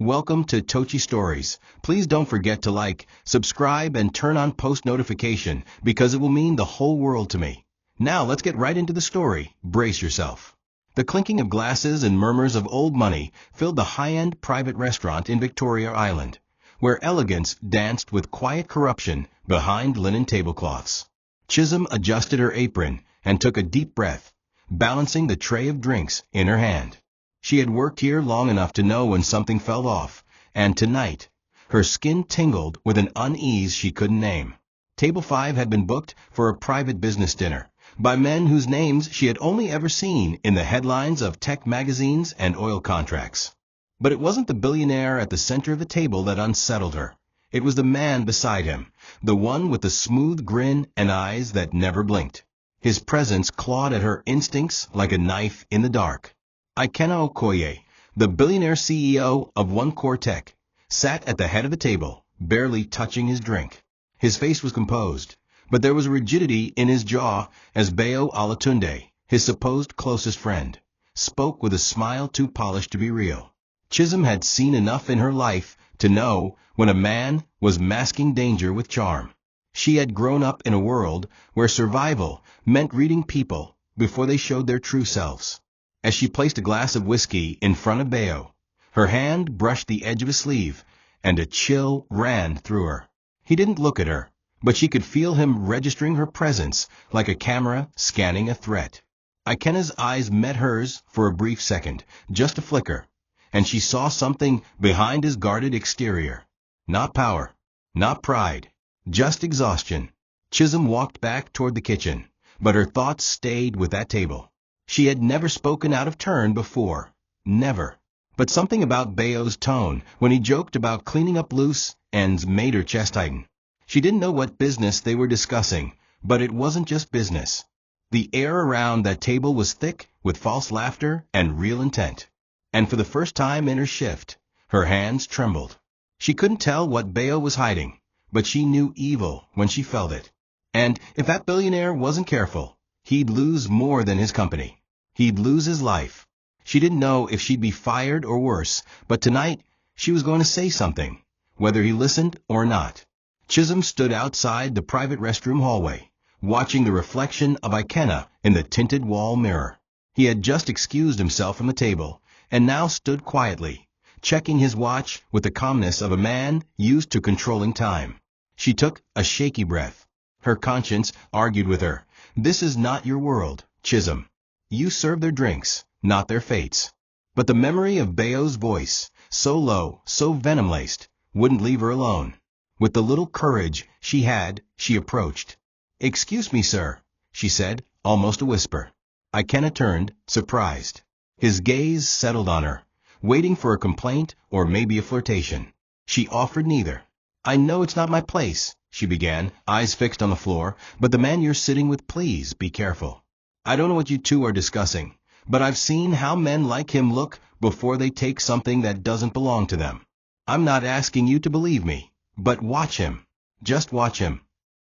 Welcome to Tochi Stories. Please don't forget to like, subscribe, and turn on post notification because it will mean the whole world to me. Now let's get right into the story. Brace yourself. The clinking of glasses and murmurs of old money filled the high-end private restaurant in Victoria Island, where elegance danced with quiet corruption behind linen tablecloths. Chisom adjusted her apron and took a deep breath, balancing the tray of drinks in her hand. She had worked here long enough to know when something fell off, and tonight, her skin tingled with an unease she couldn't name. Table 5 had been booked for a private business dinner by men whose names she had only ever seen in the headlines of tech magazines and oil contracts. But it wasn't the billionaire at the center of the table that unsettled her. It was the man beside him, the one with the smooth grin and eyes that never blinked. His presence clawed at her instincts like a knife in the dark. Ikenna Okoye, the billionaire CEO of One Core Tech, sat at the head of the table, barely touching his drink. His face was composed, but there was a rigidity in his jaw as Bayo Olatunde, his supposed closest friend, spoke with a smile too polished to be real. Chisom had seen enough in her life to know when a man was masking danger with charm. She had grown up in a world where survival meant reading people before they showed their true selves. As she placed a glass of whiskey in front of Bayo, her hand brushed the edge of his sleeve, and a chill ran through her. He didn't look at her, but she could feel him registering her presence like a camera scanning a threat. Ikenna's eyes met hers for a brief second, just a flicker, and she saw something behind his guarded exterior. Not power, not pride, just exhaustion. Chisom walked back toward the kitchen, but her thoughts stayed with that table. She had never spoken out of turn before. Never. But something about Bayo's tone when he joked about cleaning up loose ends made her chest tighten. She didn't know what business they were discussing, but it wasn't just business. The air around that table was thick with false laughter and real intent. And for the first time in her shift, her hands trembled. She couldn't tell what Bayo was hiding, but she knew evil when she felt it. And if that billionaire wasn't careful, he'd lose more than his company. He'd lose his life. She didn't know if she'd be fired or worse, but tonight she was going to say something, whether he listened or not. Chisom stood outside the private restroom hallway, watching the reflection of Ikenna in the tinted wall mirror. He had just excused himself from the table, and now stood quietly, checking his watch with the calmness of a man used to controlling time. She took a shaky breath. Her conscience argued with her. This is not your world, Chisom. You serve their drinks, not their fates. But the memory of Bayo's voice, so low, so venom-laced, wouldn't leave her alone. With the little courage she had, she approached. "Excuse me, sir," she said, almost a whisper. Ikenna turned, surprised. His gaze settled on her, waiting for a complaint or maybe a flirtation. She offered neither. "I know it's not my place," she began, eyes fixed on the floor, "but the man you're sitting with, please be careful. I don't know what you two are discussing, but I've seen how men like him look before they take something that doesn't belong to them. I'm not asking you to believe me, but watch him. Just watch him."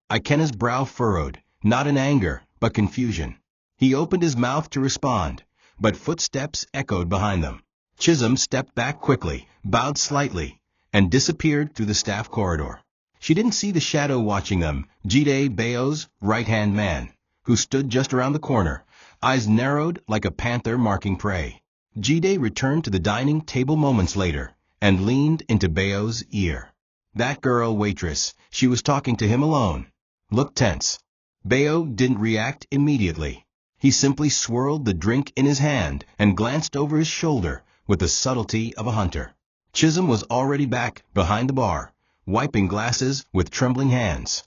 Ikenna's brow furrowed, not in anger, but confusion. He opened his mouth to respond, but footsteps echoed behind them. Chisom stepped back quickly, bowed slightly, and disappeared through the staff corridor. She didn't see the shadow watching them, Jide Bayo's right-hand man, who stood just around the corner, eyes narrowed like a panther marking prey. Jide returned to the dining table moments later and leaned into Bayo's ear. That girl, Waitress, she was talking to him alone, looked tense. Bayo didn't react immediately. He simply swirled the drink in his hand and glanced over his shoulder with the subtlety of a hunter. Chisom was already back behind the bar, wiping glasses with trembling hands.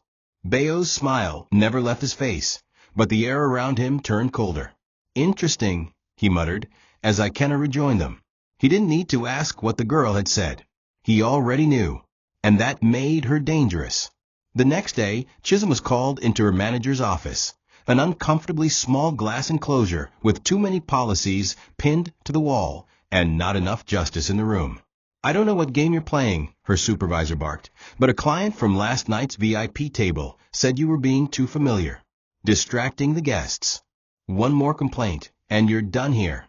Bayo's smile never left his face, but the air around him turned colder. "Interesting," he muttered, as Ikenna rejoined them. He didn't need to ask what the girl had said. He already knew, and that made her dangerous. The next day, Chisom was called into her manager's office, an uncomfortably small glass enclosure with too many policies pinned to the wall and not enough justice in the room. "I don't know what game you're playing," her supervisor barked, "but a client from last night's VIP table said you were being too familiar, distracting the guests. One more complaint, and you're done here."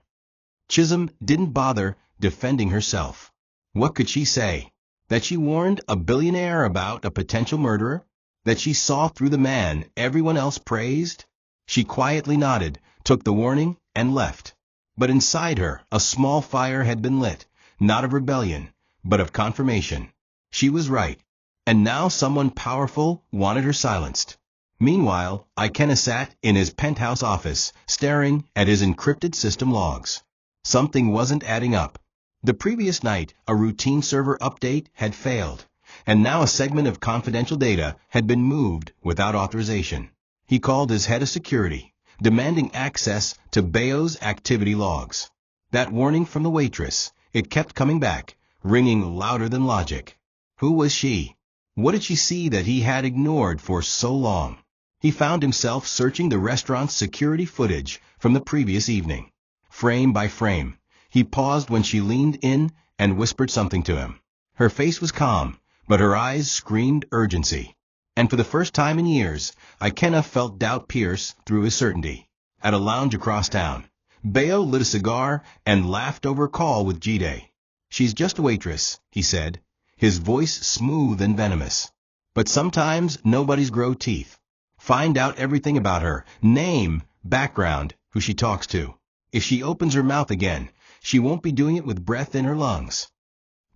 Chisom didn't bother defending herself. What could she say? That she warned a billionaire about a potential murderer? That she saw through the man everyone else praised? She quietly nodded, took the warning, and left. But inside her, a small fire had been lit, not of rebellion, but of confirmation. She was right. And now someone powerful wanted her silenced. Meanwhile, Ikenna sat in his penthouse office, staring at his encrypted system logs. Something wasn't adding up. The previous night, a routine server update had failed, and now a segment of confidential data had been moved without authorization. He called his head of security, demanding access to Beo's activity logs. That warning from the waitress, it kept coming back, ringing louder than logic. Who was she? What did she see that he had ignored for so long? He found himself searching the restaurant's security footage from the previous evening. Frame by frame, he paused when she leaned in and whispered something to him. Her face was calm, but her eyes screamed urgency. And for the first time in years, Ikenna felt doubt pierce through his certainty. At a lounge across town, Beo lit a cigar and laughed over a call with Jide. "She's just a waitress," he said, his voice smooth and venomous. "But sometimes nobodies grow teeth. Find out everything about her, name, background, who she talks to. If she opens her mouth again, she won't be doing it with breath in her lungs."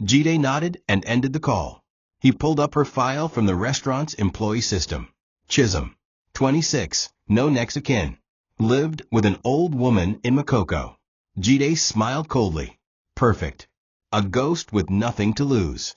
Jide nodded and ended the call. He pulled up her file from the restaurant's employee system. Chisom, 26, no next of kin. Lived with an old woman in Makoko. Jide smiled coldly. Perfect. A ghost with nothing to lose.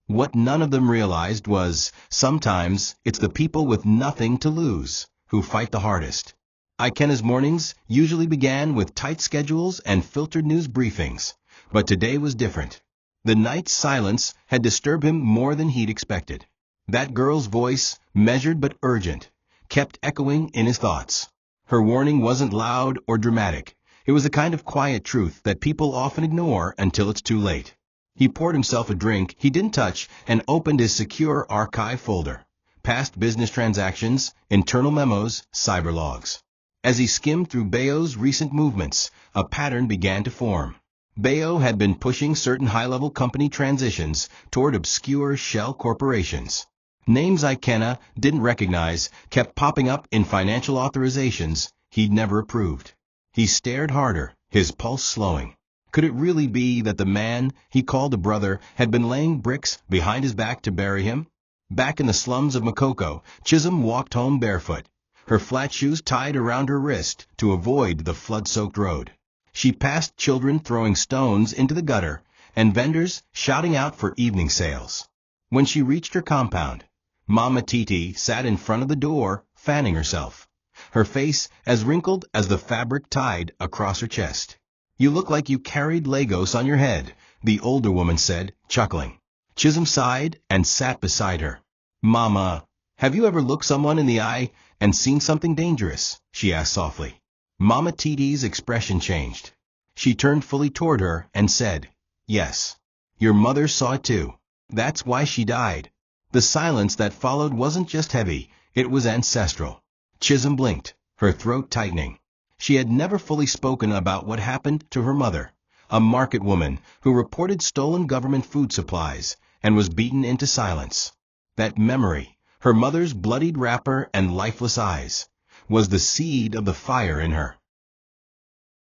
What none of them realized was, sometimes it's the people with nothing to lose who fight the hardest. Ikenna's mornings usually began with tight schedules and filtered news briefings, but today was different. The night's silence had disturbed him more than he'd expected. That girl's voice, measured but urgent, kept echoing in his thoughts. Her warning wasn't loud or dramatic. It was the kind of quiet truth that people often ignore until it's too late. He poured himself a drink he didn't touch and opened his secure archive folder. Past business transactions, internal memos, cyber logs. As he skimmed through Beo's recent movements, a pattern began to form. Beo had been pushing certain high-level company transitions toward obscure shell corporations. Names Ikenna didn't recognize kept popping up in financial authorizations he'd never approved. He stared harder, his pulse slowing. Could it really be that the man he called a brother had been laying bricks behind his back to bury him? Back in the slums of Makoko, Chisom walked home barefoot, her flat shoes tied around her wrist to avoid the flood-soaked road. She passed children throwing stones into the gutter and vendors shouting out for evening sales. When she reached her compound, Mama Titi sat in front of the door, fanning herself, her face as wrinkled as the fabric tied across her chest. "You look like you carried Lagos on your head," the older woman said, chuckling. Chisom sighed and sat beside her. "Mama, have you ever looked someone in the eye and seen something dangerous?" she asked softly. Mama Titi's expression changed. She turned fully toward her and said, "Yes. Your mother saw it too. That's why she died." The silence that followed wasn't just heavy, it was ancestral. Chisom blinked, her throat tightening. She had never fully spoken about what happened to her mother, a market woman who reported stolen government food supplies and was beaten into silence. That memory, her mother's bloodied wrapper and lifeless eyes, was the seed of the fire in her.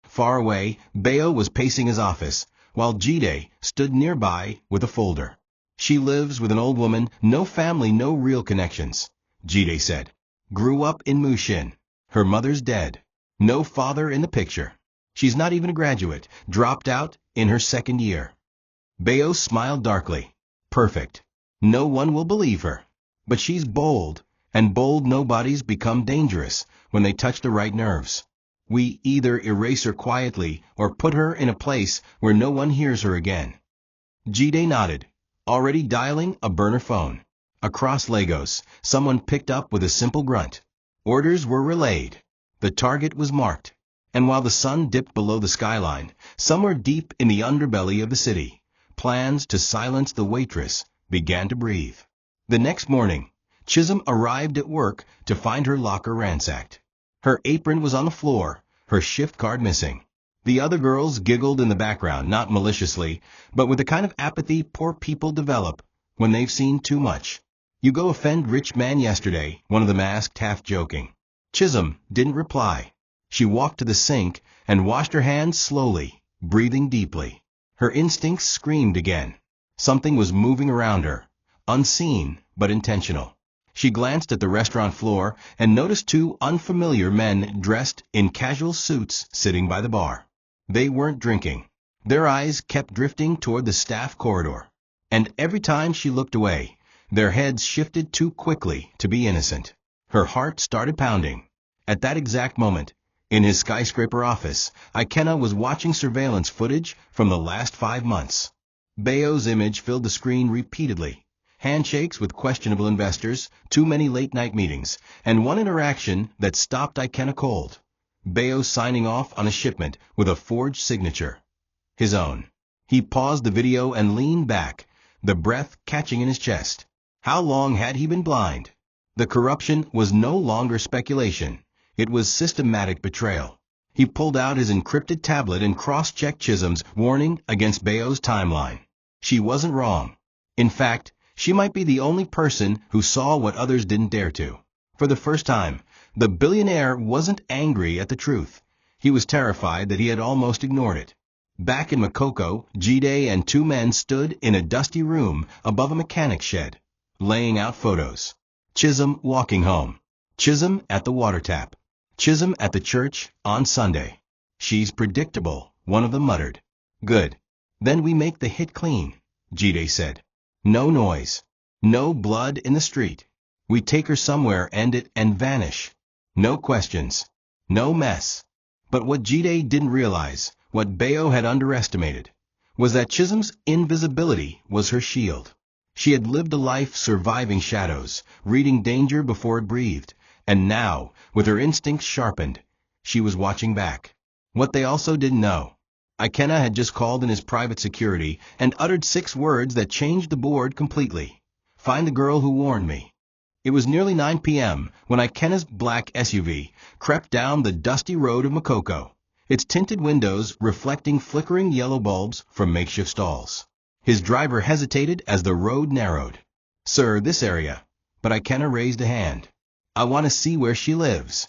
Far away, Beo was pacing his office, while Jide stood nearby with a folder. "She lives with an old woman, no family, no real connections," Jide said. "Grew up in Mushin. Her mother's dead. No father in the picture. She's not even a graduate, dropped out in her second year." Beo smiled darkly. "Perfect. No one will believe her. But she's bold, and bold nobodies become dangerous when they touch the right nerves. We either erase her quietly or put her in a place where no one hears her again." Jide nodded, already dialing a burner phone. Across Lagos, someone picked up with a simple grunt. Orders were relayed. The target was marked. And while the sun dipped below the skyline, somewhere deep in the underbelly of the city, plans to silence the waitress began to breathe. The next morning, Chisom arrived at work to find her locker ransacked. Her apron was on the floor, her shift card missing. The other girls giggled in the background, not maliciously, but with the kind of apathy poor people develop when they've seen too much. "You go offend rich man yesterday," one of them asked, half joking. Chisom didn't reply. She walked to the sink and washed her hands slowly, breathing deeply. Her instincts screamed again. Something was moving around her, unseen but intentional. She glanced at the restaurant floor and noticed two unfamiliar men dressed in casual suits sitting by the bar. They weren't drinking. Their eyes kept drifting toward the staff corridor. And every time she looked away, their heads shifted too quickly to be innocent. Her heart started pounding. At that exact moment, in his skyscraper office, Ikenna was watching surveillance footage from the last 5 months. Beo's image filled the screen repeatedly. Handshakes with questionable investors, too many late-night meetings, and one interaction that stopped Ikenna cold. Beo signing off on a shipment with a forged signature. His own. He paused the video and leaned back, the breath catching in his chest. How long had he been blind? The corruption was no longer speculation. It was systematic betrayal. He pulled out his encrypted tablet and cross-checked Chisom's warning against Beo's timeline. She wasn't wrong. In fact, she might be the only person who saw what others didn't dare to. For the first time, the billionaire wasn't angry at the truth. He was terrified that he had almost ignored it. Back in Makoko, Jide and two men stood in a dusty room above a mechanic's shed, laying out photos. Chisom walking home. Chisom at the water tap. Chisom at the church on Sunday. "She's predictable," one of them muttered. "Good. Then we make the hit clean," Jide said. "No noise. No blood in the street. We take her somewhere, end it, and vanish. No questions. No mess." But what Jide didn't realize, what Beo had underestimated, was that Chisom's invisibility was her shield. She had lived a life surviving shadows, reading danger before it breathed, and now, with her instincts sharpened, she was watching back. What they also didn't know, Ikenna had just called in his private security and uttered 6 words that changed the board completely. "Find the girl who warned me." It was nearly 9 p.m. when Ikenna's black SUV crept down the dusty road of Makoko, its tinted windows reflecting flickering yellow bulbs from makeshift stalls. His driver hesitated as the road narrowed. "Sir, this area." But Ikenna raised a hand. "I want to see where she lives."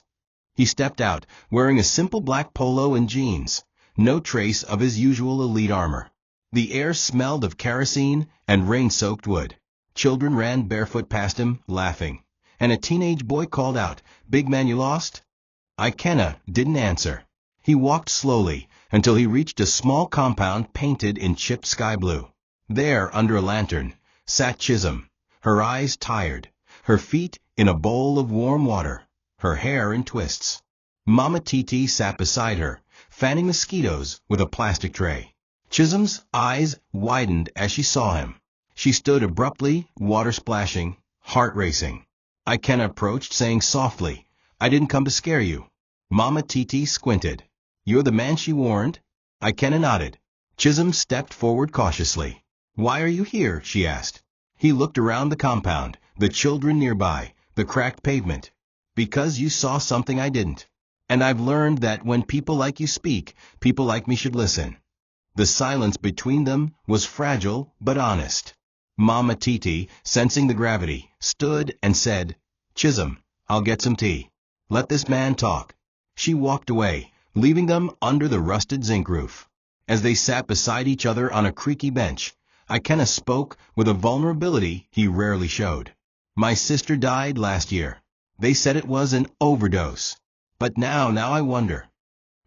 He stepped out, wearing a simple black polo and jeans, no trace of his usual elite armor. The air smelled of kerosene and rain-soaked wood. Children ran barefoot past him, laughing, and a teenage boy called out, "Big man, you lost?" Ikenna didn't answer. He walked slowly until he reached a small compound painted in chipped sky blue. There, under a lantern, sat Chisom, her eyes tired, her feet in a bowl of warm water, her hair in twists. Mama Titi sat beside her, fanning mosquitoes with a plastic tray. Chisom's eyes widened as she saw him. She stood abruptly, water splashing, heart racing. Ikenna approached, saying softly, "I didn't come to scare you." Mama Titi squinted. "You're the man she warned?" Ikenna nodded. Chisom stepped forward cautiously. "Why are you here?" she asked. He looked around the compound, the children nearby, the cracked pavement. "Because you saw something I didn't. And I've learned that when people like you speak, people like me should listen." The silence between them was fragile but honest. Mama Titi, sensing the gravity, stood and said, "Chisom, I'll get some tea. Let this man talk." She walked away, leaving them under the rusted zinc roof. As they sat beside each other on a creaky bench, Ikenna spoke with a vulnerability he rarely showed. "My sister died last year. They said it was an overdose. But now I wonder."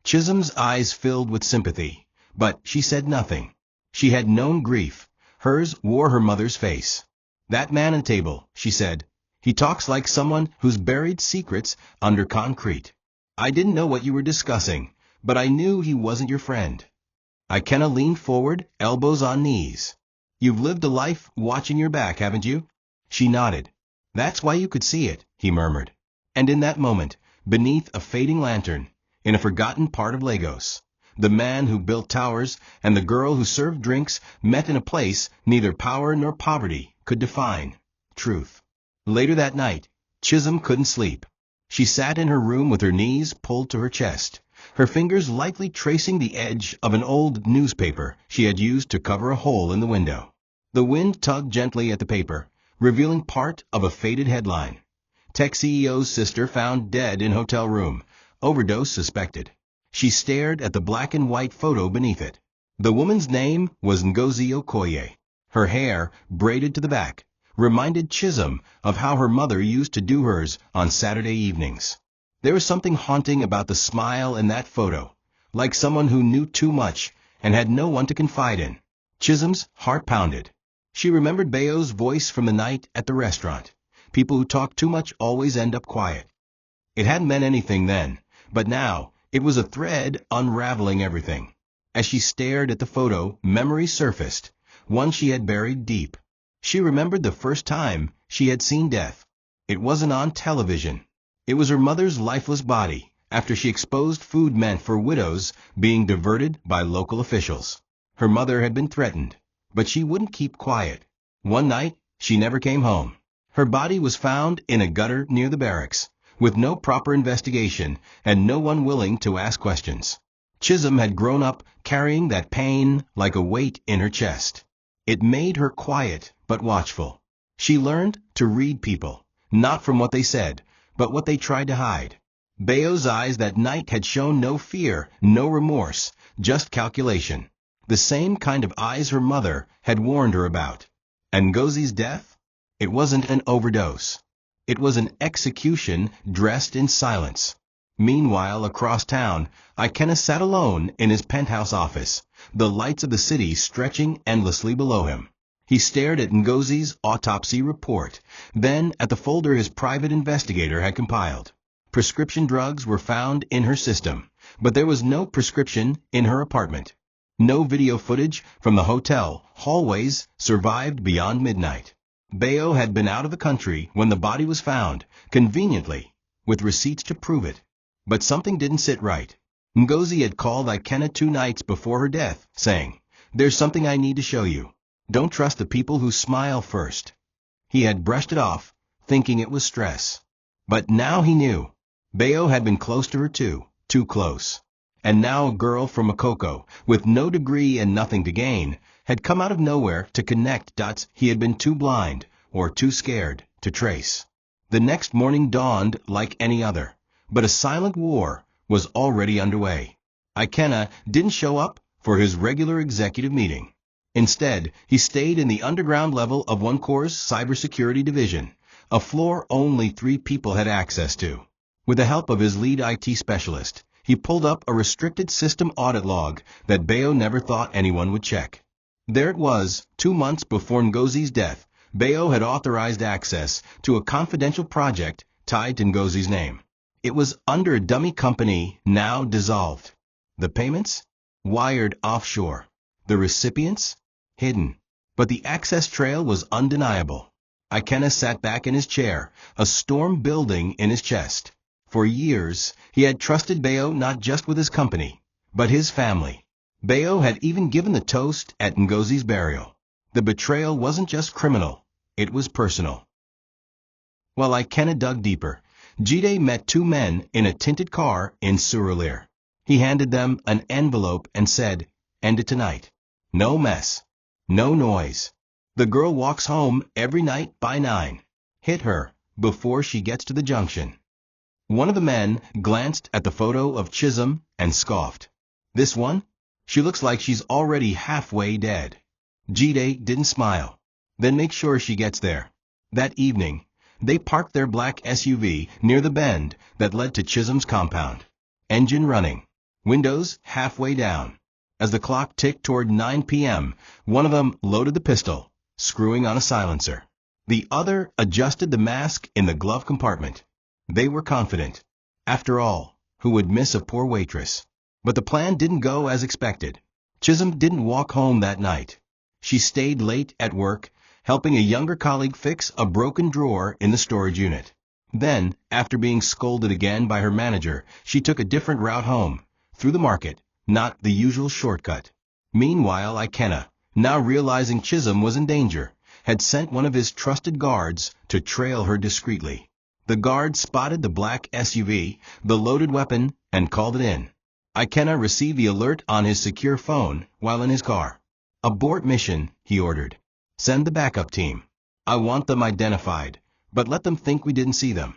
Chisom's eyes filled with sympathy, but she said nothing. She had known grief. Hers wore her mother's face. "That man at the table," she said. "He talks like someone who's buried secrets under concrete. I didn't know what you were discussing, but I knew he wasn't your friend." Ikenna leaned forward, elbows on knees. "You've lived a life watching your back, haven't you?" She nodded. "That's why you could see it," he murmured. And in that moment, beneath a fading lantern, in a forgotten part of Lagos, the man who built towers and the girl who served drinks met in a place neither power nor poverty could define: truth. Later that night, Chisom couldn't sleep. She sat in her room with her knees pulled to her chest, her fingers lightly tracing the edge of an old newspaper she had used to cover a hole in the window. The wind tugged gently at the paper, revealing part of a faded headline. Tech CEO's sister found dead in hotel room. Overdose suspected. She stared at the black and white photo beneath it. The woman's name was Ngozi Okoye. Her hair, braided to the back, reminded Chisom of how her mother used to do hers on Saturday evenings. There was something haunting about the smile in that photo, like someone who knew too much and had no one to confide in. Chisom's heart pounded. She remembered Bayo's voice from the night at the restaurant. People who talk too much always end up quiet. It hadn't meant anything then, but now it was a thread unraveling everything. As she stared at the photo, memories surfaced, one she had buried deep. She remembered the first time she had seen death. It wasn't on television. It was her mother's lifeless body, after she exposed food meant for widows being diverted by local officials. Her mother had been threatened, but she wouldn't keep quiet. One night, she never came home. Her body was found in a gutter near the barracks, with no proper investigation and no one willing to ask questions. Chisom had grown up carrying that pain like a weight in her chest. It made her quiet but watchful. She learned to read people, not from what they said, but what they tried to hide. Bayo's eyes that night had shown no fear, no remorse, just calculation. The same kind of eyes her mother had warned her about. And Ngozi's death? It wasn't an overdose. It was an execution dressed in silence. Meanwhile, across town, Ikenna sat alone in his penthouse office, the lights of the city stretching endlessly below him. He stared at Ngozi's autopsy report, then at the folder his private investigator had compiled. Prescription drugs were found in her system, but there was no prescription in her apartment. No video footage from the hotel hallways survived beyond midnight. Bayo had been out of the country when the body was found, conveniently, with receipts to prove it. But something didn't sit right. Ngozi had called Ikenna 2 nights before her death, saying, "There's something I need to show you. Don't trust the people who smile first." He had brushed it off, thinking it was stress. But now he knew. Bayo had been close to her too close. And now a girl from Makoko, with no degree and nothing to gain, had come out of nowhere to connect dots he had been too blind or too scared to trace. The next morning dawned like any other, but a silent war was already underway. Ikenna didn't show up for his regular executive meeting. Instead, he stayed in the underground level of One Corps' cybersecurity division, a floor only 3 people had access to. With the help of his lead IT specialist, he pulled up a restricted system audit log that Bayo never thought anyone would check. There it was, 2 months before Ngozi's death. Bayo had authorized access to a confidential project tied to Ngozi's name. It was under a dummy company now dissolved. The payments? Wired offshore. The recipients? Hidden. But the access trail was undeniable. Ikenna sat back in his chair, a storm building in his chest. For years, he had trusted Bayo not just with his company, but his family. Bayo had even given the toast at Ngozi's burial. The betrayal wasn't just criminal, it was personal. While Ikenna dug deeper, Jide met 2 men in a tinted car in Surulere. He handed them an envelope and said, "End it tonight. No mess. No noise. The girl walks home every night by 9. Hit her before she gets to the junction." One of the men glanced at the photo of Chisom and scoffed. "This one? She looks like she's already halfway dead." Jide didn't smile. "Then make sure she gets there." That evening, they parked their black SUV near the bend that led to Chisom's compound. Engine running, windows halfway down. As the clock ticked toward 9 p.m., one of them loaded the pistol, screwing on a silencer. The other adjusted the mask in the glove compartment. They were confident. After all, who would miss a poor waitress? But the plan didn't go as expected. Chisom didn't walk home that night. She stayed late at work, helping a younger colleague fix a broken drawer in the storage unit. Then, after being scolded again by her manager, she took a different route home, through the market, not the usual shortcut. Meanwhile, Ikenna, now realizing Chisom was in danger, had sent one of his trusted guards to trail her discreetly. The guard spotted the black SUV, the loaded weapon, and called it in. Ikenna received the alert on his secure phone while in his car. "Abort mission," he ordered. "Send the backup team. I want them identified, but let them think we didn't see them."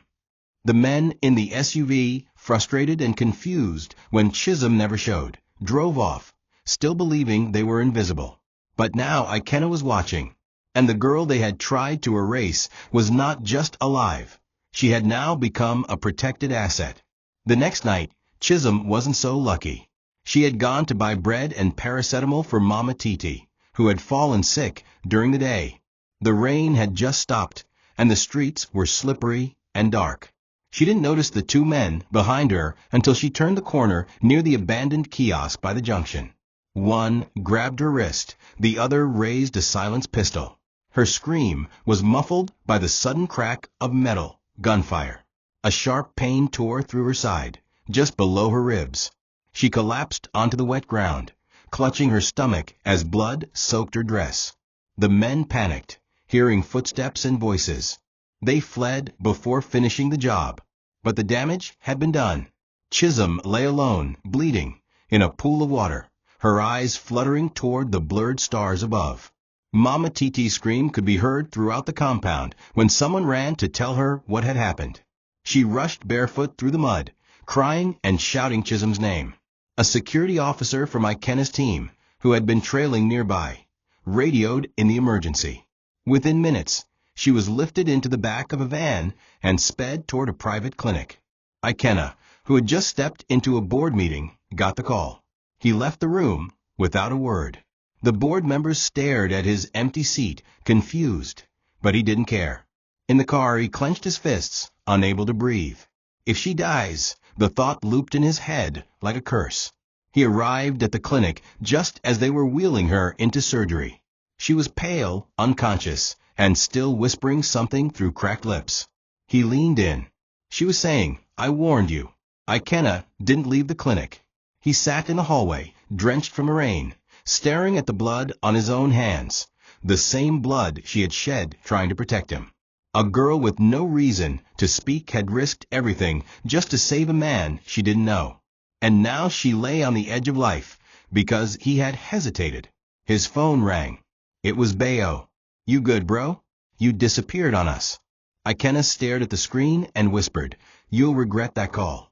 The men in the SUV, frustrated and confused when Chisom never showed, drove off, still believing they were invisible. But now Ikenna was watching, and the girl they had tried to erase was not just alive. She had now become a protected asset. The next night, Chisom wasn't so lucky. She had gone to buy bread and paracetamol for Mama Titi, who had fallen sick during the day. The rain had just stopped, and the streets were slippery and dark. She didn't notice the two men behind her until she turned the corner near the abandoned kiosk by the junction. One grabbed her wrist, the other raised a silenced pistol. Her scream was muffled by the sudden crack of metal, gunfire. A sharp pain tore through her side, just below her ribs. She collapsed onto the wet ground, clutching her stomach as blood soaked her dress. The men panicked, hearing footsteps and voices. They fled before finishing the job, but the damage had been done. Chisom lay alone, bleeding, in a pool of water, her eyes fluttering toward the blurred stars above. Mama Titi's scream could be heard throughout the compound when someone ran to tell her what had happened. She rushed barefoot through the mud, crying and shouting Chisom's name. A security officer from Ikenna's team, who had been trailing nearby, radioed in the emergency. Within minutes, she was lifted into the back of a van and sped toward a private clinic. Ikenna, who had just stepped into a board meeting, got the call. He left the room without a word. The board members stared at his empty seat, confused, but he didn't care. In the car, he clenched his fists, unable to breathe. If she dies, the thought looped in his head like a curse. He arrived at the clinic just as they were wheeling her into surgery. She was pale, unconscious, and still whispering something through cracked lips. He leaned in. She was saying, "I warned you." Ikenna didn't leave the clinic. He sat in the hallway, drenched from the rain, staring at the blood on his own hands, the same blood she had shed trying to protect him. A girl with no reason to speak had risked everything just to save a man she didn't know. And now she lay on the edge of life because he had hesitated. His phone rang. It was Bayo. "You good, bro? You disappeared on us." Ikenna stared at the screen and whispered, "You'll regret that call."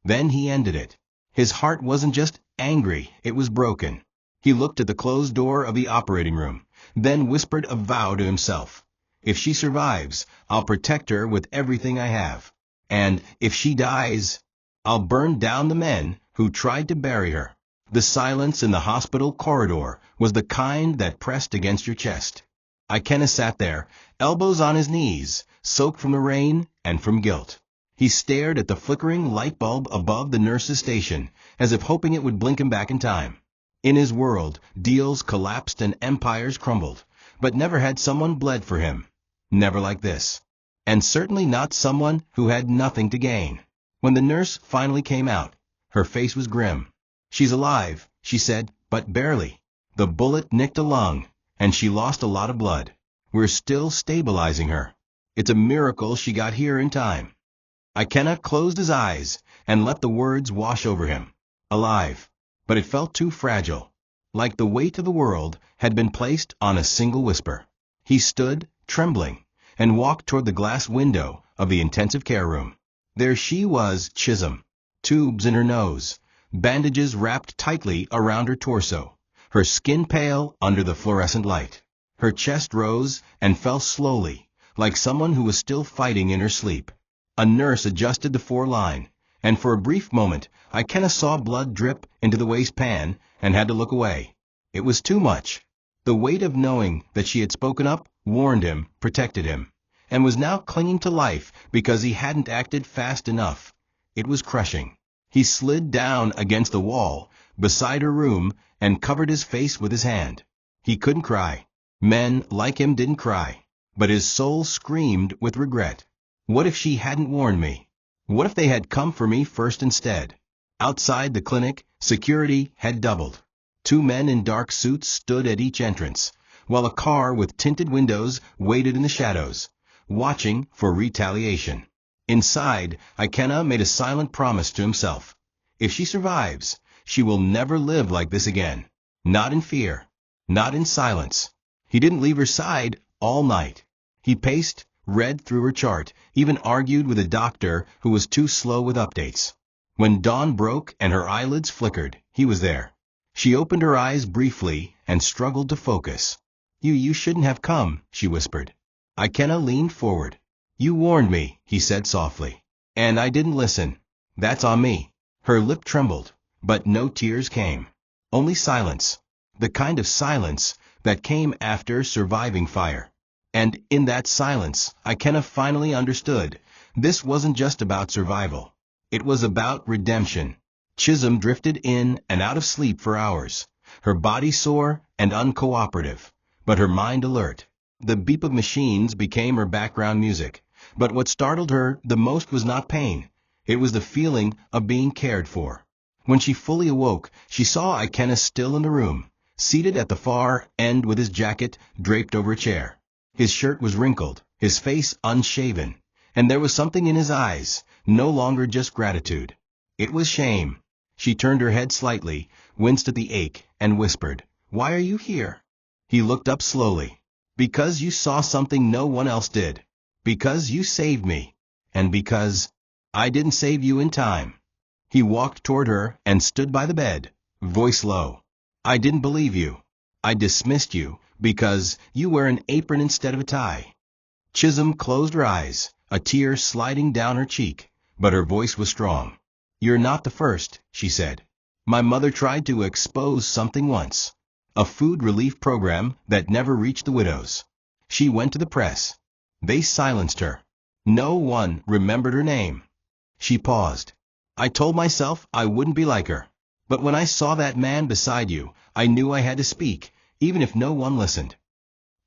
Then he ended it. His heart wasn't just angry, it was broken. He looked at the closed door of the operating room, then whispered a vow to himself. "If she survives, I'll protect her with everything I have. And if she dies, I'll burn down the men who tried to bury her." The silence in the hospital corridor was the kind that pressed against your chest. Ikenna sat there, elbows on his knees, soaked from the rain and from guilt. He stared at the flickering light bulb above the nurse's station, as if hoping it would blink him back in time. In his world, deals collapsed and empires crumbled, but never had someone bled for him. Never like this. And certainly not someone who had nothing to gain. When the nurse finally came out, her face was grim. "She's alive," she said, "but barely. The bullet nicked a lung, and she lost a lot of blood. We're still stabilizing her. It's a miracle she got here in time." Ikenna closed his eyes and let the words wash over him. Alive, but it felt too fragile. Like the weight of the world had been placed on a single whisper. He stood, trembling, and walked toward the glass window of the intensive care room. There she was, Chisom, tubes in her nose, bandages wrapped tightly around her torso, her skin pale under the fluorescent light. Her chest rose and fell slowly, like someone who was still fighting in her sleep. A nurse adjusted the four-line, and for a brief moment Ikenna saw blood drip into the wastepan and had to look away. It was too much. The weight of knowing that she had spoken up, warned him, protected him, and was now clinging to life because he hadn't acted fast enough. It was crushing. He slid down against the wall beside her room and covered his face with his hand. He couldn't cry. Men like him didn't cry, but his soul screamed with regret. What if she hadn't warned me? What if they had come for me first instead? Outside the clinic, security had doubled. 2 men in dark suits stood at each entrance, while a car with tinted windows waited in the shadows, watching for retaliation. Inside, Ikenna made a silent promise to himself. If she survives, she will never live like this again. Not in fear. Not in silence. He didn't leave her side all night. He paced, read through her chart, even argued with a doctor who was too slow with updates. When dawn broke and her eyelids flickered, he was there. She opened her eyes briefly and struggled to focus. You shouldn't have come," she whispered. Ikenna leaned forward. "You warned me," he said softly. "And I didn't listen. That's on me." Her lip trembled, but no tears came. Only silence. The kind of silence that came after surviving fire. And in that silence, Ikenna finally understood. This wasn't just about survival. It was about redemption. Chisom drifted in and out of sleep for hours, her body sore and uncooperative, but her mind alert. The beep of machines became her background music, but what startled her the most was not pain. It was the feeling of being cared for. When she fully awoke, she saw Ikenna still in the room, seated at the far end with his jacket draped over a chair. His shirt was wrinkled, his face unshaven, and there was something in his eyes, no longer just gratitude. It was shame. She turned her head slightly, winced at the ache, and whispered, "Why are you here?" He looked up slowly. "Because you saw something no one else did. Because you saved me. And because I didn't save you in time." He walked toward her and stood by the bed, voice low. "I didn't believe you. I dismissed you because you wear an apron instead of a tie." Chisom closed her eyes, a tear sliding down her cheek, but her voice was strong. "You're not the first," she said. "My mother tried to expose something once. A food relief program that never reached the widows. She went to the press. They silenced her. No one remembered her name." She paused. "I told myself I wouldn't be like her. But when I saw that man beside you, I knew I had to speak, even if no one listened."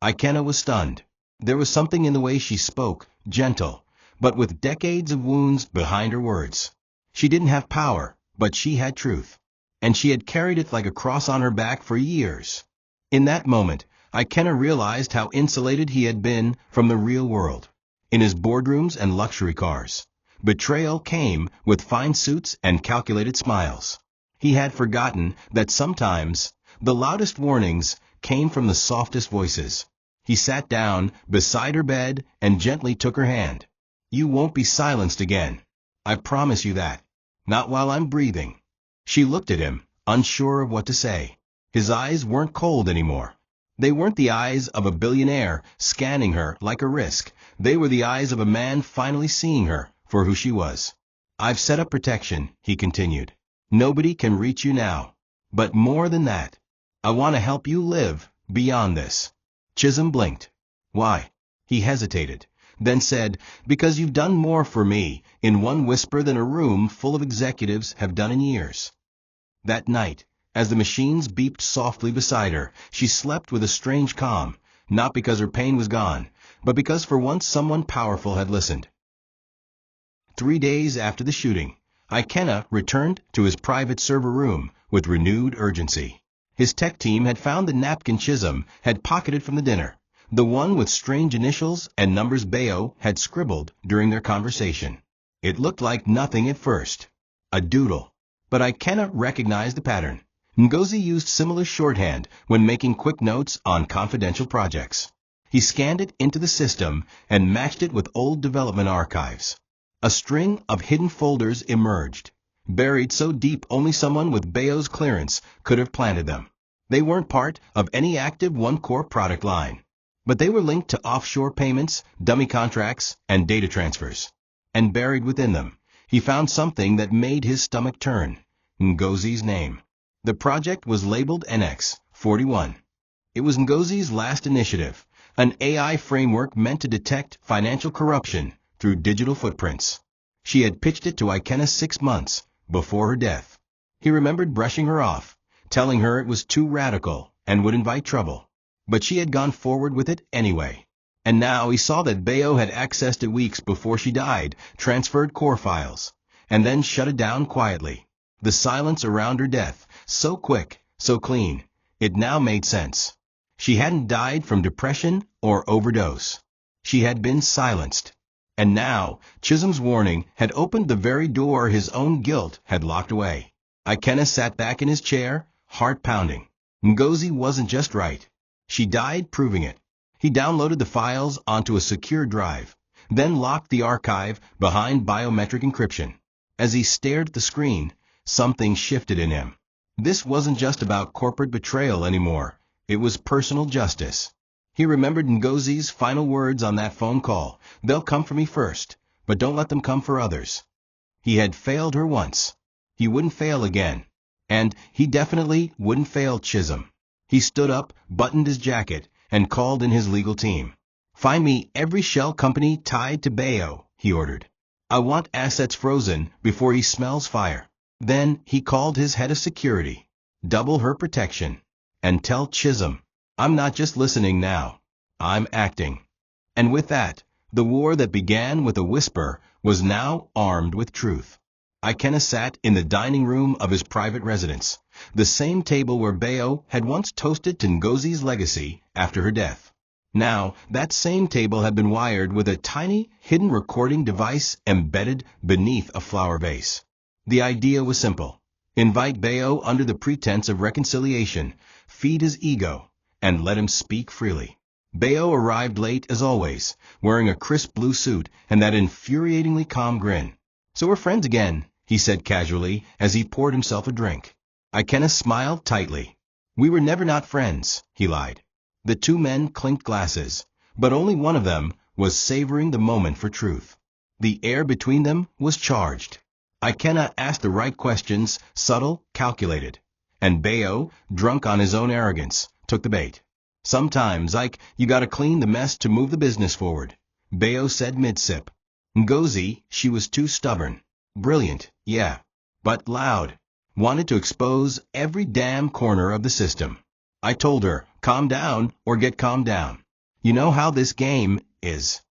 Ikenna was stunned. There was something in the way she spoke, gentle, but with decades of wounds behind her words. She didn't have power, but she had truth. And she had carried it like a cross on her back for years. In that moment, Ikenna realized how insulated he had been from the real world. In his boardrooms and luxury cars, betrayal came with fine suits and calculated smiles. He had forgotten that sometimes the loudest warnings came from the softest voices. He sat down beside her bed and gently took her hand. "You won't be silenced again. I promise you that. Not while I'm breathing." She looked at him, unsure of what to say. His eyes weren't cold anymore. They weren't the eyes of a billionaire scanning her like a risk. They were the eyes of a man finally seeing her for who she was. "I've set up protection," he continued. "Nobody can reach you now. But more than that, I want to help you live beyond this." Chisom blinked. "Why?" He hesitated, then said, "Because you've done more for me in one whisper than a room full of executives have done in years." That night, as the machines beeped softly beside her, she slept with a strange calm, not because her pain was gone, but because for once someone powerful had listened. 3 days after the shooting, Ikenna returned to his private server room with renewed urgency. His tech team had found the napkin Chisom had pocketed from the dinner, the one with strange initials and numbers Bayo had scribbled during their conversation. It looked like nothing at first. A doodle. But Ikenna recognized the pattern. Ngozi used similar shorthand when making quick notes on confidential projects. He scanned it into the system and matched it with old development archives. A string of hidden folders emerged, buried so deep only someone with Bayo's clearance could have planted them. They weren't part of any active one-core product line, but they were linked to offshore payments, dummy contracts, and data transfers. And buried within them, he found something that made his stomach turn: Ngozi's name. The project was labeled NX-41. It was Ngozi's last initiative, an AI framework meant to detect financial corruption through digital footprints. She had pitched it to Ikenna 6 months before her death. He remembered brushing her off, telling her it was too radical and would invite trouble. But she had gone forward with it anyway. And now he saw that Bayo had accessed it weeks before she died, transferred core files, and then shut it down quietly. The silence around her death, so quick, so clean, it now made sense. She hadn't died from depression or overdose. She had been silenced. And now, Chisom's warning had opened the very door his own guilt had locked away. Ikenna sat back in his chair, heart pounding. Ngozi wasn't just right. She died proving it. He downloaded the files onto a secure drive, then locked the archive behind biometric encryption. As he stared at the screen, something shifted in him. This wasn't just about corporate betrayal anymore. It was personal justice. He remembered Ngozi's final words on that phone call. They'll come for me first, but don't let them come for others. He had failed her once. He wouldn't fail again. And he definitely wouldn't fail Chisom. He stood up, buttoned his jacket, and called in his legal team. Find me every shell company tied to Bayo, he ordered. I want assets frozen before he smells fire. Then he called his head of security. Double her protection. And tell Chisom, I'm not just listening now. I'm acting. And with that, the war that began with a whisper was now armed with truth. Ikenna sat in the dining room of his private residence, the same table where Bayo had once toasted to Ngozi's legacy after her death. Now, that same table had been wired with a tiny, hidden recording device embedded beneath a flower vase. The idea was simple. Invite Bayo under the pretense of reconciliation, feed his ego, and let him speak freely. Bayo arrived late as always, wearing a crisp blue suit and that infuriatingly calm grin. So we're friends again, he said casually as he poured himself a drink. Ikenna smiled tightly. We were never not friends, he lied. The two men clinked glasses, but only one of them was savoring the moment for truth. The air between them was charged. Ikenna asked the right questions, subtle, calculated. And Bayo, drunk on his own arrogance, took the bait. Sometimes, Ike, you gotta clean the mess to move the business forward, Bayo said mid-sip. Ngozi, she was too stubborn. Brilliant, yeah, but loud. Wanted to expose every damn corner of the system. I told her, calm down or get calmed down. You know how this game is.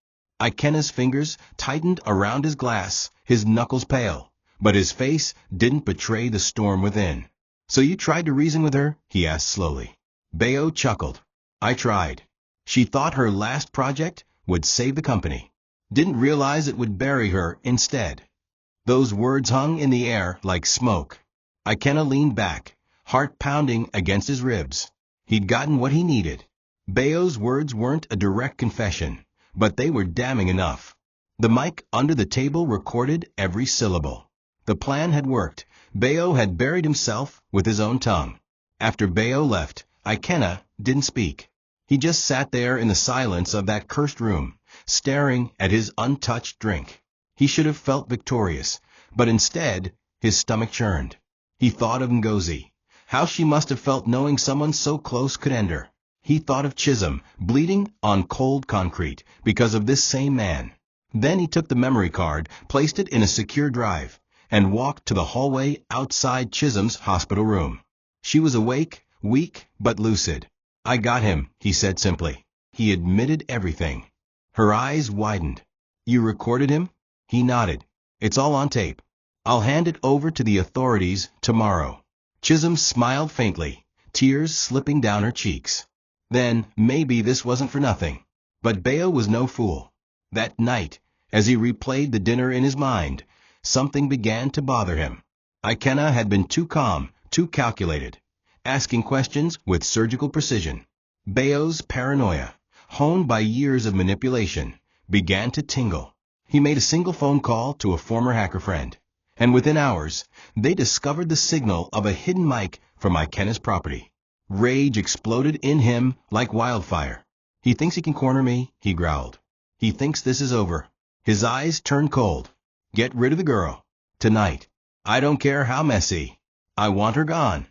Ikenna's fingers tightened around his glass, his knuckles pale, but his face didn't betray the storm within. So you tried to reason with her? He asked slowly. Bayo chuckled. I tried. She thought her last project would save the company. Didn't realize it would bury her instead. Those words hung in the air like smoke. Ikenna leaned back, heart pounding against his ribs. He'd gotten what he needed. Bayo's words weren't a direct confession, but they were damning enough. The mic under the table recorded every syllable. The plan had worked. Bayo had buried himself with his own tongue. After Bayo left, Ikenna didn't speak. He just sat there in the silence of that cursed room, staring at his untouched drink. He should have felt victorious, but instead, his stomach churned. He thought of Ngozi, how she must have felt knowing someone so close could end her. He thought of Chisom, bleeding on cold concrete because of this same man. Then he took the memory card, placed it in a secure drive, and walked to the hallway outside Chisom's hospital room. She was awake, weak, but lucid. I got him, he said simply. He admitted everything. Her eyes widened. You recorded him? He nodded. It's all on tape. I'll hand it over to the authorities tomorrow. Chisom smiled faintly, tears slipping down her cheeks. Then, maybe this wasn't for nothing. But Bayo was no fool. That night, as he replayed the dinner in his mind, something began to bother him. Ikenna had been too calm, too calculated, asking questions with surgical precision. Bayo's paranoia, honed by years of manipulation, began to tingle. He made a single phone call to a former hacker friend, and within hours, they discovered the signal of a hidden mic from Ikenna's property. Rage exploded in him like wildfire. He thinks he can corner me, he growled. He thinks this is over. His eyes turned cold. Get rid of the girl. Tonight. I don't care how messy. I want her gone.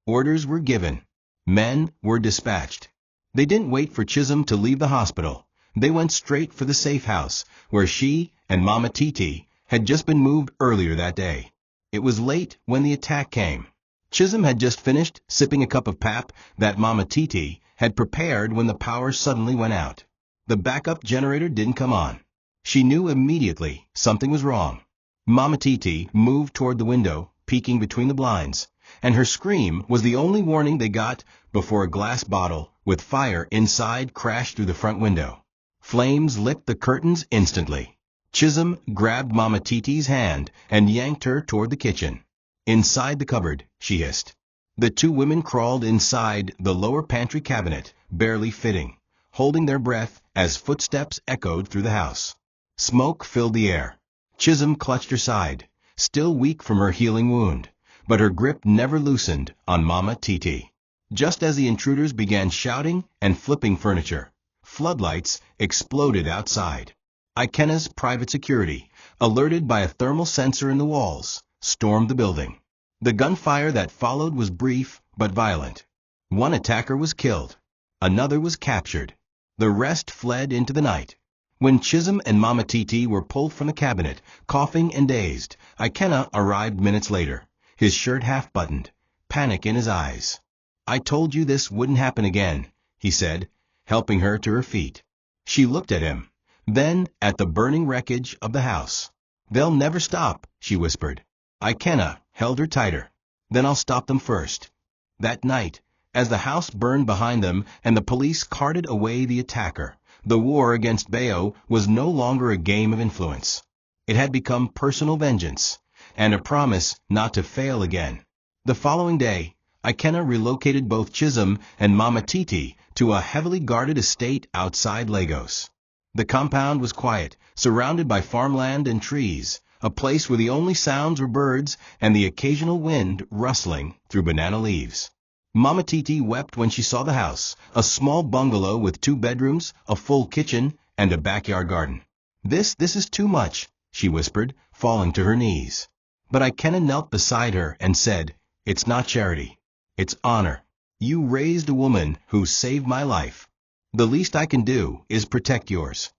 Orders were given. Men were dispatched. They didn't wait for Chisom to leave the hospital. They went straight for the safe house, where she and Mama Titi had just been moved earlier that day. It was late when the attack came. Chisom had just finished sipping a cup of pap that Mama Titi had prepared when the power suddenly went out. The backup generator didn't come on. She knew immediately something was wrong. Mama Titi moved toward the window, peeking between the blinds, and her scream was the only warning they got before a glass bottle with fire inside crashed through the front window. Flames licked the curtains instantly. Chisom grabbed Mama Titi's hand and yanked her toward the kitchen. "Inside the cupboard," she hissed. The two women crawled inside the lower pantry cabinet, barely fitting, holding their breath as footsteps echoed through the house. Smoke filled the air. Chisom clutched her side, still weak from her healing wound, but her grip never loosened on Mama Titi. Just as the intruders began shouting and flipping furniture, floodlights exploded outside. Ikenna's private security, alerted by a thermal sensor in the walls, stormed the building. The gunfire that followed was brief but violent. One attacker was killed. Another was captured. The rest fled into the night. When Chisom and Mama Titi were pulled from the cabinet, coughing and dazed, Ikenna arrived minutes later, his shirt half-buttoned, panic in his eyes. "I told you this wouldn't happen again," he said, helping her to her feet. She looked at him, then at the burning wreckage of the house. "They'll never stop," she whispered. Ikenna held her tighter. "Then I'll stop them first." That night, as the house burned behind them and the police carted away the attacker, the war against Bayo was no longer a game of influence. It had become personal vengeance, and a promise not to fail again. The following day, Ikenna relocated both Chisom and Mama Titi to a heavily guarded estate outside Lagos. The compound was quiet, surrounded by farmland and trees, a place where the only sounds were birds and the occasional wind rustling through banana leaves. Mama Titi wept when she saw the house, a small bungalow with 2 bedrooms, a full kitchen, and a backyard garden. This is too much," she whispered, falling to her knees. But Ikenna knelt beside her and said, "It's not charity. It's honor. You raised a woman who saved my life. The least I can do is protect yours."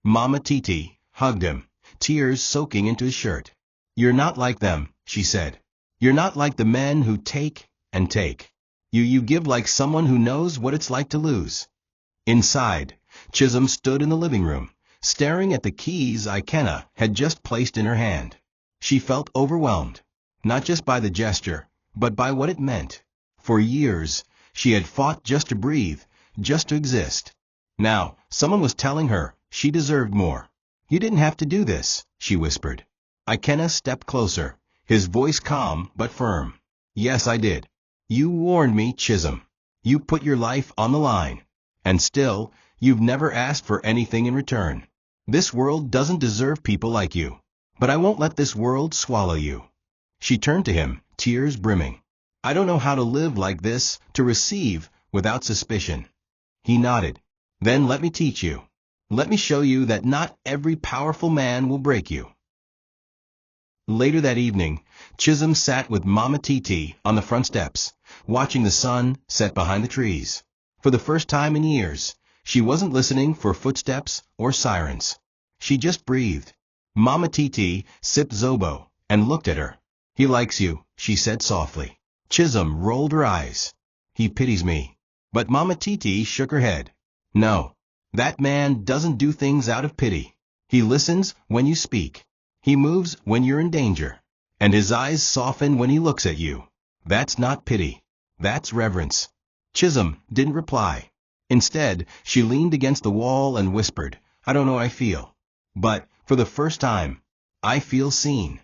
Mama Titi hugged him, tears soaking into his shirt. "You're not like them," she said. "You're not like the men who take and take. You give like someone who knows what it's like to lose." Inside, Chisom stood in the living room, staring at the keys Ikenna had just placed in her hand. She felt overwhelmed, not just by the gesture, but by what it meant. For years, she had fought just to breathe, just to exist. Now, someone was telling her she deserved more. "You didn't have to do this," she whispered. Ikenna stepped closer, his voice calm but firm. "Yes, I did. You warned me, Chisom. You put your life on the line. And still, you've never asked for anything in return. This world doesn't deserve people like you. But I won't let this world swallow you." She turned to him, tears brimming. "I don't know how to live like this, to receive without suspicion." He nodded. "Then let me teach you. Let me show you that not every powerful man will break you." Later that evening, Chisom sat with Mama Titi on the front steps, watching the sun set behind the trees. For the first time in years, she wasn't listening for footsteps or sirens. She just breathed. Mama Titi sipped Zobo and looked at her. "He likes you," she said softly. Chisom rolled her eyes. "He pities me." But Mama Titi shook her head. "No, that man doesn't do things out of pity. He listens when you speak. He moves when you're in danger. And his eyes soften when he looks at you. That's not pity. That's reverence." Chisom didn't reply. Instead, she leaned against the wall and whispered, "I don't know how I feel. But, for the first time, I feel seen."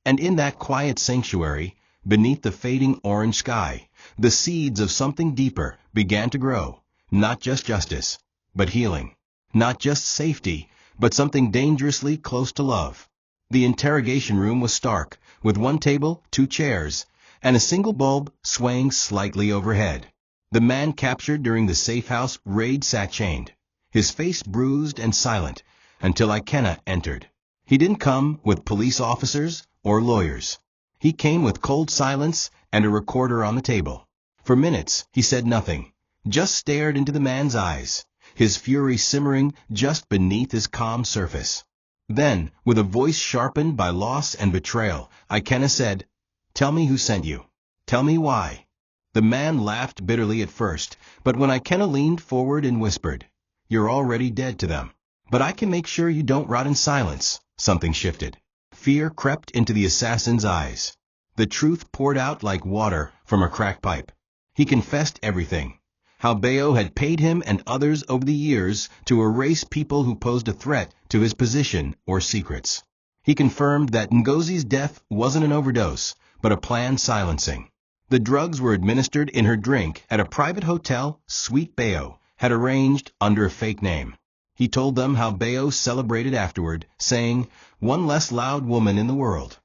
And in that quiet sanctuary, beneath the fading orange sky, the seeds of something deeper began to grow. Not just justice, but healing. Not just safety, but something dangerously close to love. The interrogation room was stark, with 1 table, 2 chairs, and a single bulb swaying slightly overhead. The man captured during the safe house raid sat chained, his face bruised and silent, until Ikenna entered. He didn't come with police officers or lawyers. He came with cold silence and a recorder on the table. For minutes, he said nothing, just stared into the man's eyes, his fury simmering just beneath his calm surface. Then, with a voice sharpened by loss and betrayal, Ikenna said, "Tell me who sent you. Tell me why." The man laughed bitterly at first, but when Ikenna leaned forward and whispered, "You're already dead to them. But I can make sure you don't rot in silence," something shifted. Fear crept into the assassin's eyes. The truth poured out like water from a cracked pipe. He confessed everything. how Beo had paid him and others over the years to erase people who posed a threat to his position or secrets. He confirmed that Ngozi's death wasn't an overdose, but a planned silencing. The drugs were administered in her drink at a private hotel Sweet Beo had arranged under a fake name. He told them how Beo celebrated afterward, saying, "One less loud woman in the world."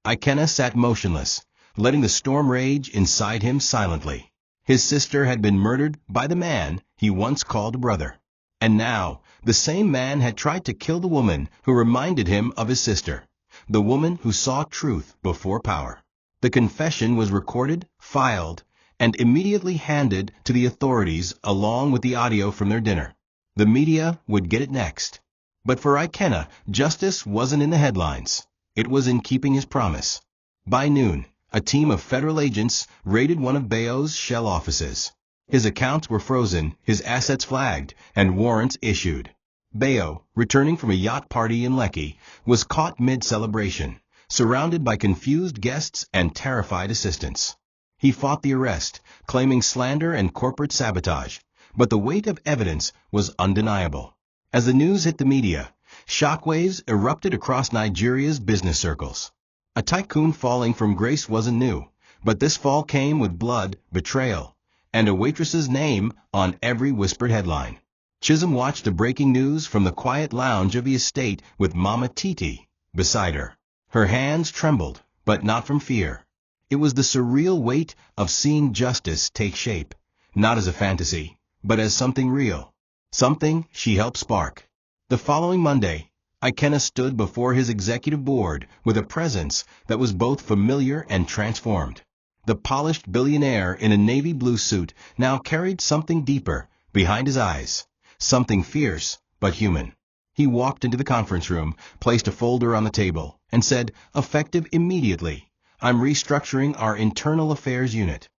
Ikenna sat motionless, letting the storm rage inside him silently. His sister had been murdered by the man he once called a brother. And now, the same man had tried to kill the woman who reminded him of his sister, the woman who saw truth before power. The confession was recorded, filed, and immediately handed to the authorities along with the audio from their dinner. The media would get it next. But for Ikenna, justice wasn't in the headlines. It was in keeping his promise. By noon, a team of federal agents raided one of Beo's shell offices. His accounts were frozen, his assets flagged, and warrants issued. Beo, returning from a yacht party in Lekki, was caught mid-celebration, surrounded by confused guests and terrified assistants. He fought the arrest, claiming slander and corporate sabotage, but the weight of evidence was undeniable. As the news hit the media, shockwaves erupted across Nigeria's business circles. A tycoon falling from grace wasn't new, but this fall came with blood, betrayal, and a waitress's name on every whispered headline. Chisom watched the breaking news from the quiet lounge of the estate with Mama Titi beside her. Her hands trembled, but not from fear. It was the surreal weight of seeing justice take shape, not as a fantasy, but as something real, something she helped spark. The following Monday, Ikenna stood before his executive board with a presence that was both familiar and transformed. The polished billionaire in a navy blue suit now carried something deeper behind his eyes, something fierce but human. He walked into the conference room, placed a folder on the table, and said, effective immediately, "I'm restructuring our internal affairs unit."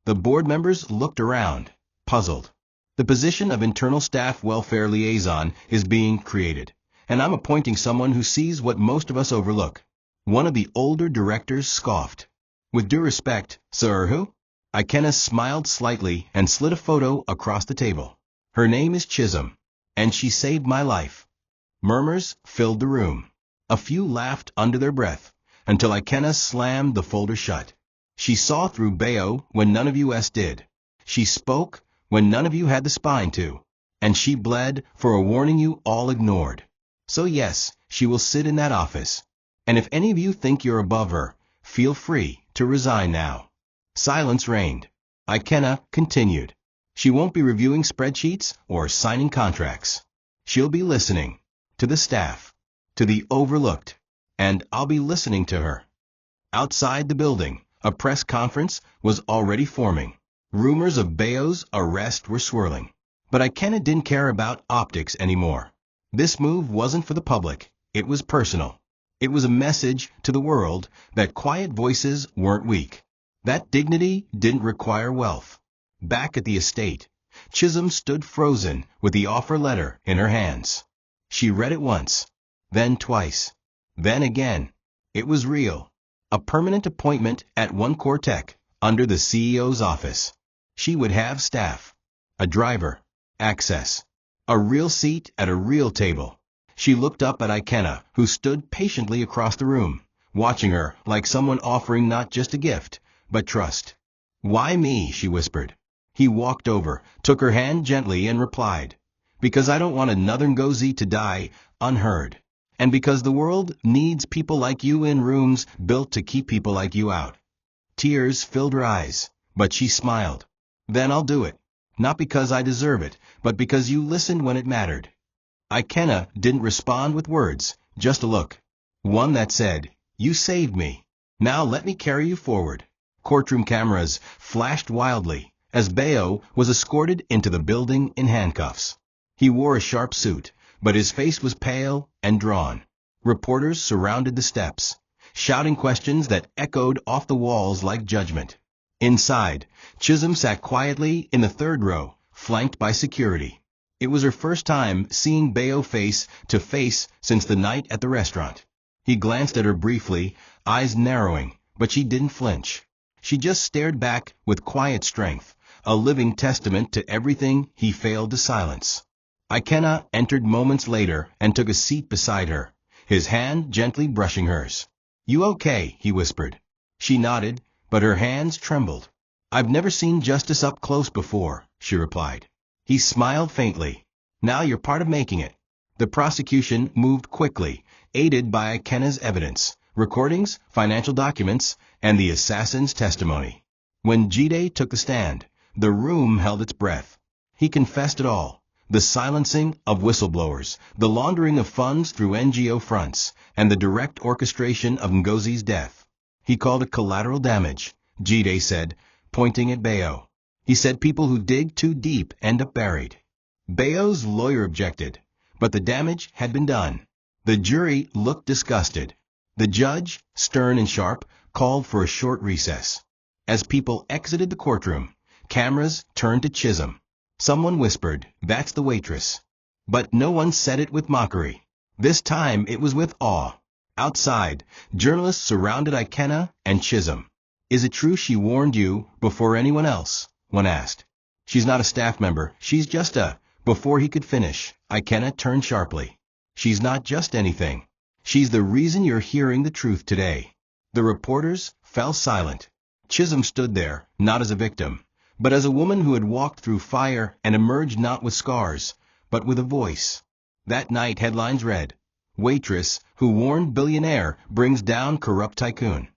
The board members looked around, puzzled. The position of internal staff welfare liaison is being created, and I'm appointing someone who sees what most of us overlook. One of the older directors scoffed. "With due respect, sir, who?" Ikenna smiled slightly and slid a photo across the table. "Her name is Chisom, and she saved my life." Murmurs filled the room. A few laughed under their breath, until Ikenna slammed the folder shut. She saw through Beo when none of us did. She spoke when none of you had the spine to. And she bled for a warning you all ignored. So yes, she will sit in that office. And if any of you think you're above her, feel free to resign now. Silence reigned. Ikenna continued. She won't be reviewing spreadsheets or signing contracts. She'll be listening. To the staff. To the overlooked. And I'll be listening to her. Outside the building, a press conference was already forming. Rumors of Beo's arrest were swirling. But Ikenna didn't care about optics anymore. This move wasn't for the public. It was personal. It was a message to the world that quiet voices weren't weak. That dignity didn't require wealth. Back at the estate, Chisom stood frozen with the offer letter in her hands. She read it once, then twice, then again. It was real. A permanent appointment at One Core Tech under the CEO's office. She would have staff, a driver, access, a real seat at a real table. She looked up at Ikenna, who stood patiently across the room, watching her like someone offering not just a gift, but trust. "Why me?" she whispered. He walked over, took her hand gently, and replied, "Because I don't want another Ngozi to die unheard. And because the world needs people like you in rooms built to keep people like you out." Tears filled her eyes, but she smiled. "Then I'll do it. Not because I deserve it, but because you listened when it mattered." Ikenna didn't respond with words, just a look. One that said, "You saved me. Now let me carry you forward." Courtroom cameras flashed wildly as Beo was escorted into the building in handcuffs. He wore a sharp suit, but his face was pale and drawn. Reporters surrounded the steps, shouting questions that echoed off the walls like judgment. Inside, Chisom sat quietly in the third row, flanked by security. It was her first time seeing Beo face to face since the night at the restaurant. He glanced at her briefly, eyes narrowing, but she didn't flinch. She just stared back with quiet strength, a living testament to everything he failed to silence. Ikenna entered moments later and took a seat beside her, his hand gently brushing hers. "You okay?" he whispered. She nodded, but her hands trembled. "I've never seen justice up close before," she replied. He smiled faintly. "Now you're part of making it." The prosecution moved quickly, aided by Ikenna's evidence, recordings, financial documents, and the assassin's testimony. When Jide took the stand, the room held its breath. He confessed it all: the silencing of whistleblowers, the laundering of funds through NGO fronts, and the direct orchestration of Ngozi's death. He called it collateral damage, Jide said, pointing at Bayo. He said people who dig too deep end up buried. Bayo's lawyer objected, but the damage had been done. The jury looked disgusted. The judge, stern and sharp, called for a short recess. As people exited the courtroom, cameras turned to Chisom. Someone whispered, "That's the waitress." But no one said it with mockery. This time it was with awe. Outside, journalists surrounded Ikenna and Chisom. "Is it true she warned you before anyone else?" one asked. "She's not a staff member, she's just a—" Before he could finish, Ikenna turned sharply. "She's not just anything. She's the reason you're hearing the truth today." The reporters fell silent. Chisom stood there, not as a victim, but as a woman who had walked through fire and emerged not with scars, but with a voice. That night headlines read, "Waitress who warned billionaire brings down corrupt tycoon."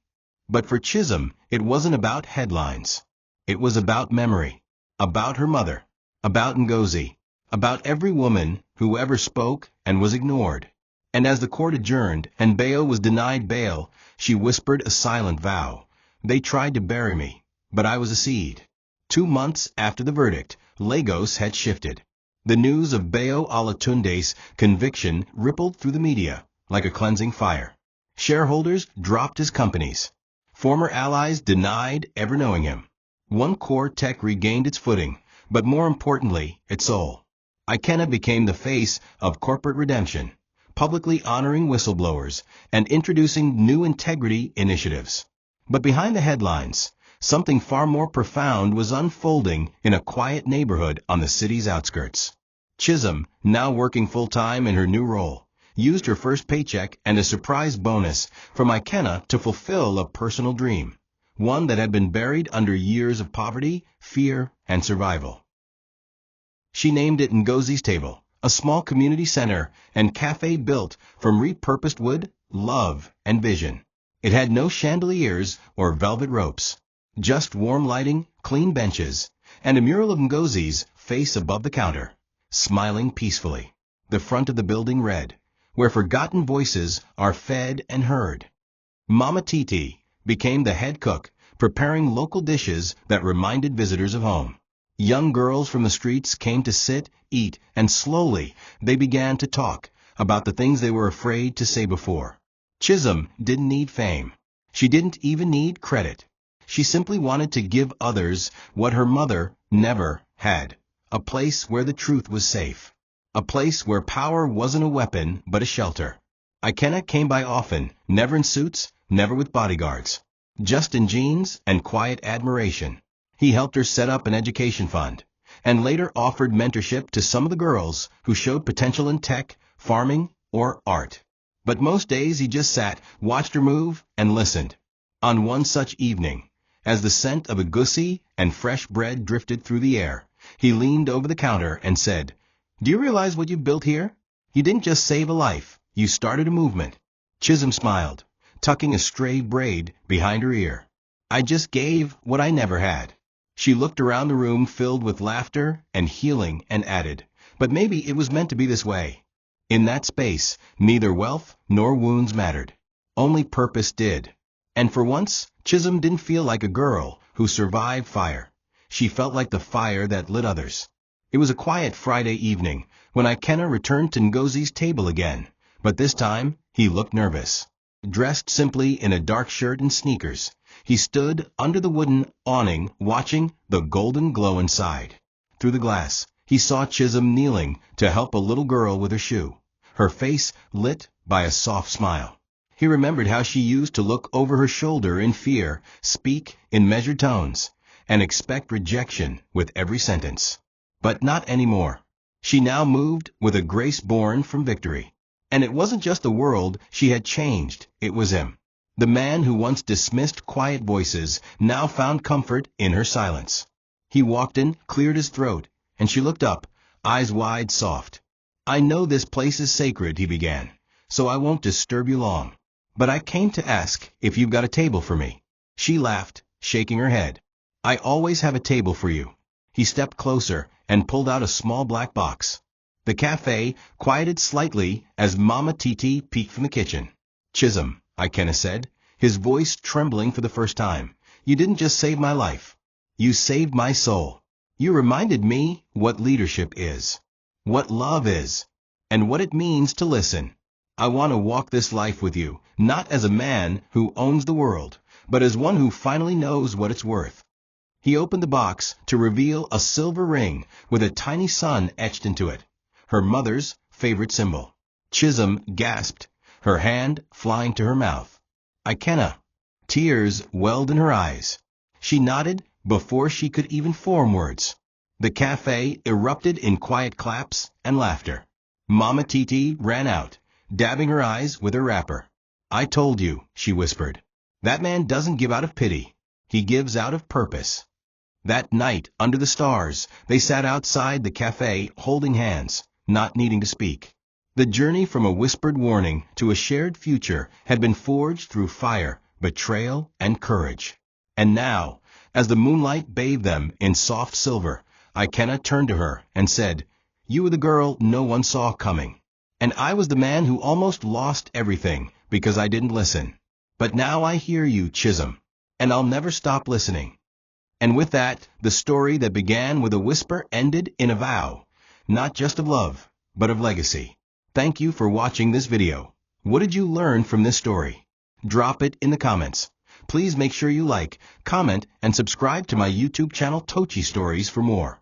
But for Chisom, it wasn't about headlines. It was about memory, about her mother, about Ngozi, about every woman who ever spoke and was ignored. And as the court adjourned and Bayo was denied bail, she whispered a silent vow. "They tried to bury me, but I was a seed." 2 months after the verdict, Lagos had shifted. The news of Bayo Olatunde's conviction rippled through the media like a cleansing fire. Shareholders dropped his companies. Former allies denied ever knowing him. One core tech regained its footing, but more importantly, its soul. Ikenna became the face of corporate redemption, publicly honoring whistleblowers and introducing new integrity initiatives. But behind the headlines, something far more profound was unfolding in a quiet neighborhood on the city's outskirts. Chisom, now working full-time in her new role, used her first paycheck and a surprise bonus from Ikenna to fulfill a personal dream, one that had been buried under years of poverty, fear, and survival. She named it Ngozi's Table, a small community center and cafe built from repurposed wood, love, and vision. It had no chandeliers or velvet ropes, just warm lighting, clean benches, and a mural of Ngozi's face above the counter, smiling peacefully. The front of the building read, "Where forgotten voices are fed and heard." Mama Titi became the head cook, preparing local dishes that reminded visitors of home. Young girls from the streets came to sit, eat, and slowly they began to talk about the things they were afraid to say before. Chisom didn't need fame. She didn't even need credit. She simply wanted to give others what her mother never had, a place where the truth was safe, a place where power wasn't a weapon but a shelter. Ikenna came by often, never in suits, never with bodyguards, just in jeans and quiet admiration. He helped her set up an education fund, and later offered mentorship to some of the girls who showed potential in tech, farming, or art. But most days he just sat, watched her move, and listened. On one such evening, as the scent of egusi and fresh bread drifted through the air, he leaned over the counter and said, "Do you realize what you've built here? You didn't just save a life, you started a movement." Chisom smiled, tucking a stray braid behind her ear. "I just gave what I never had." She looked around the room filled with laughter and healing and added, "But maybe it was meant to be this way." In that space, neither wealth nor wounds mattered. Only purpose did. And for once, Chisom didn't feel like a girl who survived fire. She felt like the fire that lit others. It was a quiet Friday evening when Ikenna returned to Ngozi's table again, but this time he looked nervous. Dressed simply in a dark shirt and sneakers, he stood under the wooden awning watching the golden glow inside. Through the glass, he saw Chisom kneeling to help a little girl with her shoe, her face lit by a soft smile. He remembered how she used to look over her shoulder in fear, speak in measured tones, and expect rejection with every sentence. But not anymore. She now moved with a grace born from victory. And it wasn't just the world she had changed, it was him. The man who once dismissed quiet voices now found comfort in her silence. He walked in, cleared his throat, and she looked up, eyes wide, soft. "I know this place is sacred," he began, "so I won't disturb you long. But I came to ask if you've got a table for me." She laughed, shaking her head. "I always have a table for you." He stepped closer and pulled out a small black box. The cafe quieted slightly as Mama Titi peeked from the kitchen. "Chisom," Ikenna said, his voice trembling for the first time, "you didn't just save my life. You saved my soul. You reminded me what leadership is, what love is, and what it means to listen. I want to walk this life with you, not as a man who owns the world, but as one who finally knows what it's worth." He opened the box to reveal a silver ring with a tiny sun etched into it, her mother's favorite symbol. Chisom gasped, her hand flying to her mouth. "Ikenna." Tears welled in her eyes. She nodded before she could even form words. The cafe erupted in quiet claps and laughter. Mama Titi ran out, dabbing her eyes with her wrapper. "I told you," she whispered. "That man doesn't give out of pity. He gives out of purpose." That night, under the stars, they sat outside the cafe holding hands, not needing to speak. The journey from a whispered warning to a shared future had been forged through fire, betrayal, and courage. And now, as the moonlight bathed them in soft silver, Ikenna turned to her and said, "You were the girl no one saw coming. And I was the man who almost lost everything because I didn't listen. But now I hear you, Chisom, and I'll never stop listening." And with that, the story that began with a whisper ended in a vow, not just of love, but of legacy. Thank you for watching this video. What did you learn from this story? Drop it in the comments. Please make sure you like, comment, and subscribe to my YouTube channel Tochi Stories for more.